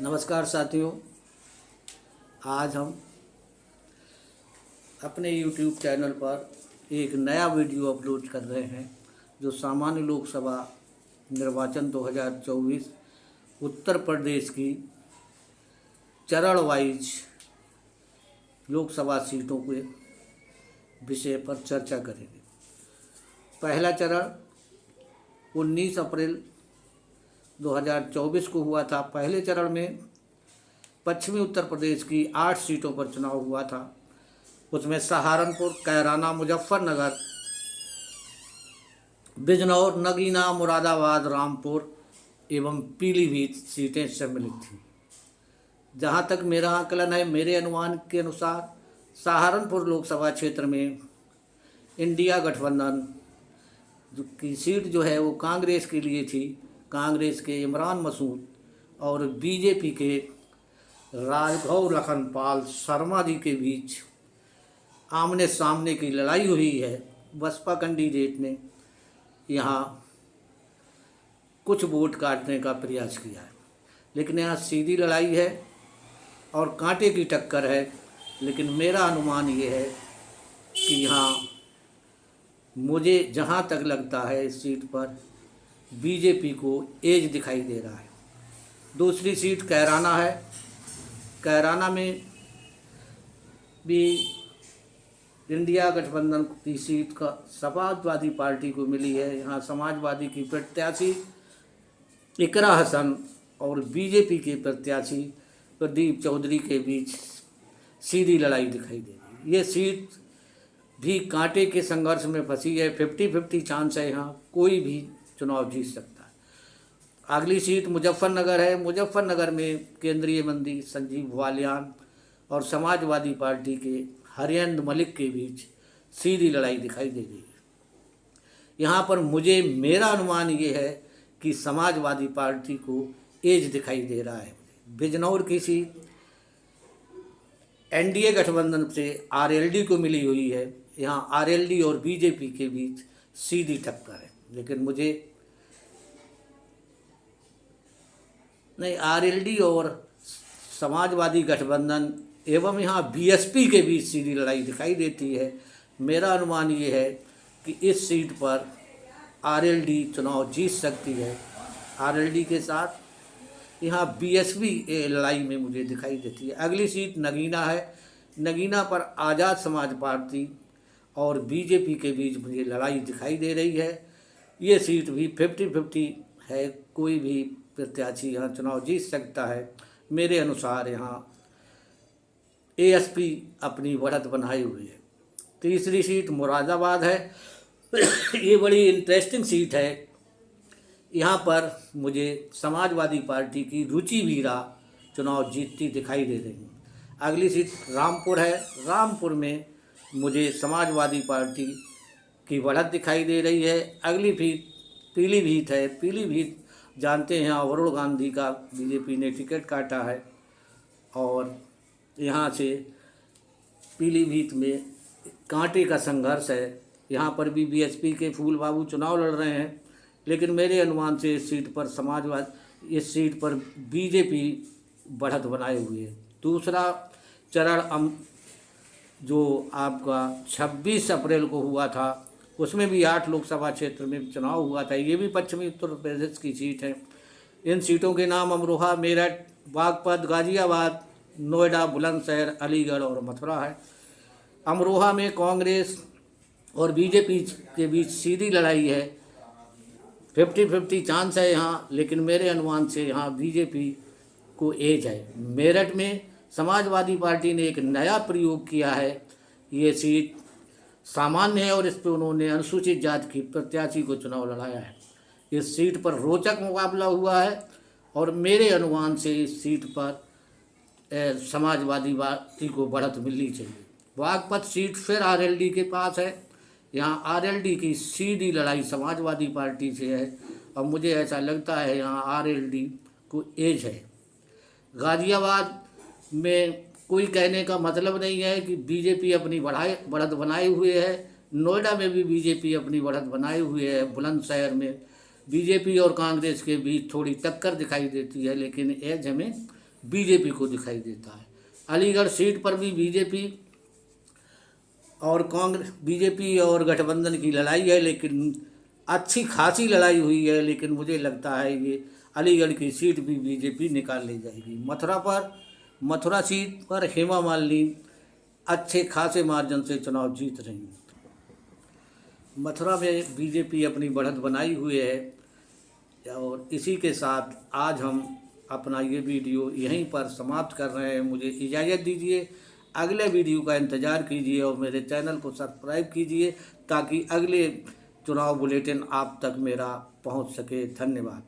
नमस्कार साथियों। आज हम अपने YouTube चैनल पर एक नया वीडियो अपलोड कर रहे हैं जो सामान्य लोकसभा निर्वाचन 2024 उत्तर प्रदेश की चरण वाइज लोकसभा सीटों के विषय पर चर्चा करेंगे। पहला चरण 19 अप्रैल 2024 को हुआ था। पहले चरण में पश्चिमी उत्तर प्रदेश की 8 सीटों पर चुनाव हुआ था। उसमें सहारनपुर, कैराना, मुजफ्फरनगर, बिजनौर, नगीना, मुरादाबाद, रामपुर एवं पीलीभीत सीटें सम्मिलित थीं। जहां तक मेरा आकलन है, मेरे अनुमान के अनुसार सहारनपुर लोकसभा क्षेत्र में इंडिया गठबंधन की सीट जो है वो कांग्रेस के लिए थी। कांग्रेस के इमरान मसूद और बीजेपी के राघव लखनपाल शर्मा जी के बीच आमने सामने की लड़ाई हुई है। बसपा कैंडिडेट ने यहाँ कुछ वोट काटने का प्रयास किया है, लेकिन यहाँ सीधी लड़ाई है और कांटे की टक्कर है। लेकिन मेरा अनुमान ये है कि यहाँ मुझे जहाँ तक लगता है इस सीट पर बीजेपी को एज दिखाई दे रहा है। दूसरी सीट कैराना है। कैराना में भी इंडिया गठबंधन की सीट का समाजवादी पार्टी को मिली है। यहाँ समाजवादी की प्रत्याशी इकरा हसन और बीजेपी के प्रत्याशी प्रदीप चौधरी के बीच सीधी लड़ाई दिखाई दे रही है। ये सीट भी कांटे के संघर्ष में फंसी है। 50-50 चांस है, यहाँ कोई भी चुनाव जीत सकता है। अगली सीट मुजफ्फरनगर है। मुजफ्फरनगर में केंद्रीय मंत्री संजीव बालियान और समाजवादी पार्टी के हरियंद मलिक के बीच सीधी लड़ाई दिखाई दे रही है। यहाँ पर मेरा अनुमान ये है कि समाजवादी पार्टी को एज दिखाई दे रहा है। बिजनौर की सीट एनडीए गठबंधन से आरएलडी को मिली हुई है। यहाँ आरएलडी और बीजेपी के बीच सीधी टक्कर है, लेकिन आरएलडी और समाजवादी गठबंधन एवं यहाँ बीएसपी के बीच सीधी लड़ाई दिखाई देती है। मेरा अनुमान ये है कि इस सीट पर आरएलडी चुनाव जीत सकती है। आरएलडी के साथ यहाँ बीएसपी लड़ाई में मुझे दिखाई देती है। अगली सीट नगीना है। नगीना पर आज़ाद समाज पार्टी और बीजेपी के बीच मुझे लड़ाई दिखाई दे रही है। ये सीट भी 50-50 है, कोई भी प्रत्याशी यहाँ चुनाव जीत सकता है। मेरे अनुसार यहाँ एएसपी अपनी बढ़त बनाई हुई है। तीसरी सीट मुरादाबाद है। ये बड़ी इंटरेस्टिंग सीट है। यहाँ पर मुझे समाजवादी पार्टी की रुचि वीरा चुनाव जीतती दिखाई दे रही है। अगली सीट रामपुर है। रामपुर में मुझे समाजवादी पार्टी की बढ़त दिखाई दे रही है। अगली सीट पीलीभीत है। पीलीभीत जानते हैं, वरुण गांधी का बीजेपी ने टिकट काटा है और यहाँ से पीलीभीत में कांटे का संघर्ष है। यहाँ पर भी बीएसपी के फूल बाबू चुनाव लड़ रहे हैं, लेकिन मेरे अनुमान से इस सीट पर बीजेपी बढ़त बनाए हुए है। दूसरा चरण जो आपका 26 अप्रैल को हुआ था, उसमें भी 8 लोकसभा क्षेत्र में चुनाव हुआ था। ये भी पश्चिमी उत्तर प्रदेश की सीट है। इन सीटों के नाम अमरोहा, मेरठ, बागपत, गाजियाबाद, नोएडा, बुलंदशहर, अलीगढ़ और मथुरा है। अमरोहा में कांग्रेस और बीजेपी के बीच सीधी लड़ाई है। 50-50 चांस है यहाँ, लेकिन मेरे अनुमान से यहाँ बीजेपी को एज है। मेरठ में समाजवादी पार्टी ने एक नया प्रयोग किया है। ये सीट सामान्य है और इस पर उन्होंने अनुसूचित जाति की प्रत्याशी को चुनाव लड़ाया है। इस सीट पर रोचक मुकाबला हुआ है और मेरे अनुमान से इस सीट पर समाजवादी पार्टी को बढ़त मिलनी चाहिए। बागपत सीट फिर आरएलडी के पास है। यहाँ आरएलडी की सीधी लड़ाई समाजवादी पार्टी से है और मुझे ऐसा लगता है यहाँ आरएलडी को एज है। गाजियाबाद में कोई कहने का मतलब नहीं है कि बीजेपी अपनी बढ़त बनाए हुए है। नोएडा में भी बीजेपी अपनी बढ़त बनाए हुए है। बुलंदशहर में बीजेपी और कांग्रेस के बीच थोड़ी टक्कर दिखाई देती है, लेकिन एज हमें बीजेपी को दिखाई देता है। अलीगढ़ सीट पर भी बीजेपी और गठबंधन की लड़ाई है, लेकिन अच्छी खासी लड़ाई हुई है, लेकिन मुझे लगता है ये अलीगढ़ की सीट भी बीजेपी निकाल ले जाएगी। मथुरा सीट पर हेमा मालिनी अच्छे खासे मार्जिन से चुनाव जीत रही हैं। मथुरा में बीजेपी अपनी बढ़त बनाई हुई है। और इसी के साथ आज हम अपना ये वीडियो यहीं पर समाप्त कर रहे हैं। मुझे इजाज़त दीजिए, अगले वीडियो का इंतज़ार कीजिए और मेरे चैनल को सब्सक्राइब कीजिए ताकि अगले चुनाव बुलेटिन आप तक मेरा पहुंच सके। धन्यवाद।